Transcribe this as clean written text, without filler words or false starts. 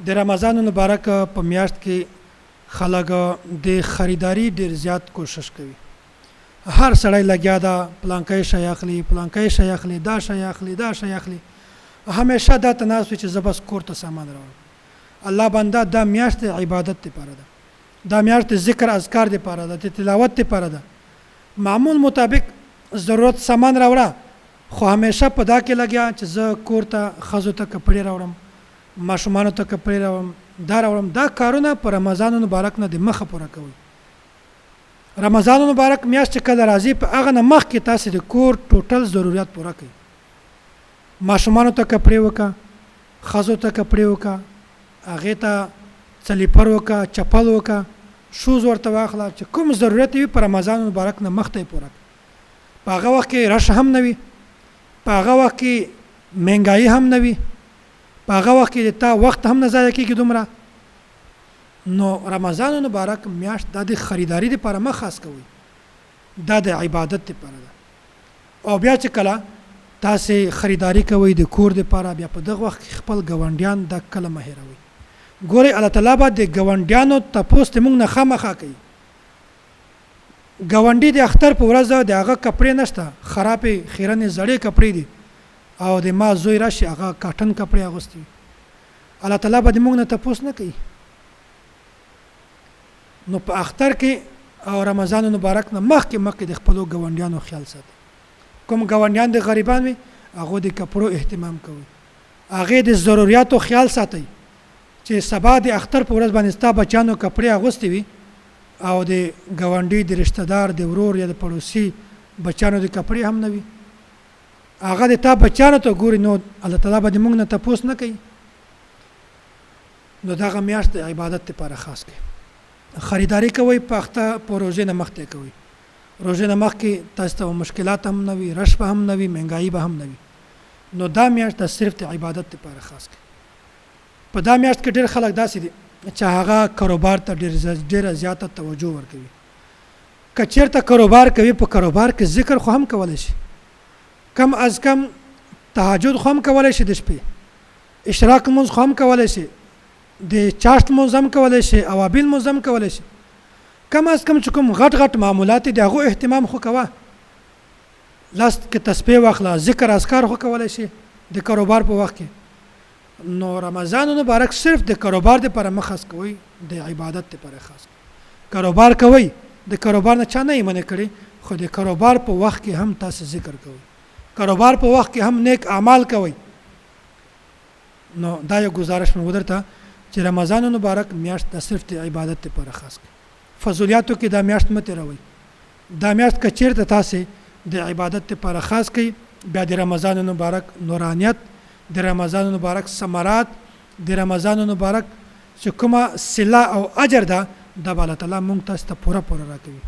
د رمضان مبارک په میاشت کې خلک د خریداري ډیر زیات کوشش کوي. هر سړی لګیا دا پلانکای شي اخلي دا شي اخلي همیشه دا تناسو چې زبس کور ته سامان راوړم. الله بنده دا میاشت عبادت لپاره ده، دا میاشت ذکر اذکار لپاره ده، تلاوت لپاره ده. معمول مطابق ضرورت سامان راوړه، خو همیشه په دا کې لګیا چې زه کور ته خزو ته کپڑے راوړم، ماشومان ته کپڑے راوړم. دا کارونه په رمضان مبارک نه د مخه پوره کوي. رمضان مبارک میاشت کله راځي په هغه نه مخکې تاسو د کور ټوټل ضرورت پوره کړئ. ماشومان ته کپڑے وکا، خزو ته کپڑے وکا، هغه ته سلیپر وکا، چپل وکا، شوز ورته واخلا چې کوم ضرورت وي په رمضان مبارک نه مخته پوره کړئ. په هغه وخت کې رش هم نه وي، په هغه وخت کې مهنګایي هم نه وي، په هغه وخت کې تا وخت هم نه ضایع کیږي دومره. نو رمضان مبارک میاشت د خریداري لپاره مخ خاص کوي، دا د عبادت لپاره ده. او بیا چې کله تاسو خریداري کوي د کور لپاره، بیا په دغه وخت خپل ګاونډیان د کله مهیروي. ګوري الله تعالی به د ګاونډیانو تاسو ته موږ نه خامخا کوي. ګاونډي د اختر په ورځ د هغه کپڑے نشته، خرابې خیرنې زړې کپڑے دي او د ما زوی راشي هغه کاټن کپڑے اغوستي. الله تعالی به موږ نه تاسو نه کوي. نو په اختر کې او رمضان مبارک نه مخکې د خپل ګاونډیانو خیال ساتي. کوم ګاونډیان د غریبان وي هغه د کپړو اهتمام کوي، هغه د ضرورتو خیال ساتي چې سبا د اختر په ورځ باندې ستا بچانو کپڑے اغوستي وي او د ګاونډي د رشتہ دار د ورور یا د پړوسی بچانو د کپڑے هم نه وي، هغه د تا بچانو ته ګوري. نو الله تعالی به موږ نه تاسو نه کوي. نو دغه میاشت د عبادت لپاره خاص کوي. خریداري کوي په اخته په روزه نه مخته کوي. روزه نه مخ کې تاسو ته مشکلات هم نه وي، رش به هم نه وي، مهنګایي به هم نه وي. نو دا میاشت صرف د عبادت لپاره خاص کوي. په دا میاشت کې ډېر خلک داسې دي چې هغه کاروبار ته ډېره زیاته توجه ورکوي. که چېرته کاروبار کوي په کاروبار کې ذکر خو هم کولی شي، کم از کم تهجد خو هم کولی شي، د شپې اشراق لمونځ خو هم کولی شي، د چاشت لمونځ هم کولی شي، اوابین لمونځ هم کولی شي. کم از کم چې کوم غټ معمولات دي هغو اهتمام خو کوه. لاس کې تسبیح واخله، ذکر اذکار خو کولی شي د کاروبار په وخت کې. نو رمضان مبارک صرف د کاروبار لپاره مخ خاص کوي، د عبادت لپاره خاص کوي. کاروبار کوي، د کاروبار نه چا نه یې منع کړي، خو د کاروبار په وخت کې هم تاسو ذکر کوئ، کاروبار په وخت کې هم نیک اعمال کوئ. نو دا یو گزارش مې ودرته چې رمضان مبارک میاشت د صرف د عبادت لپاره خاص کوي. فضولیاتو کې دا میاشت مه تېروئ. دا میاشت که چېرته تاسو د عبادت لپاره خاص کوئ، بیا د رمضان مبارک نورانیت، د رمضان مبارک ثمرات، د رمضان مبارک چې کومه صله او اجر ده، دا به الله تعالی مونږ تاسو ته پوره راکوي.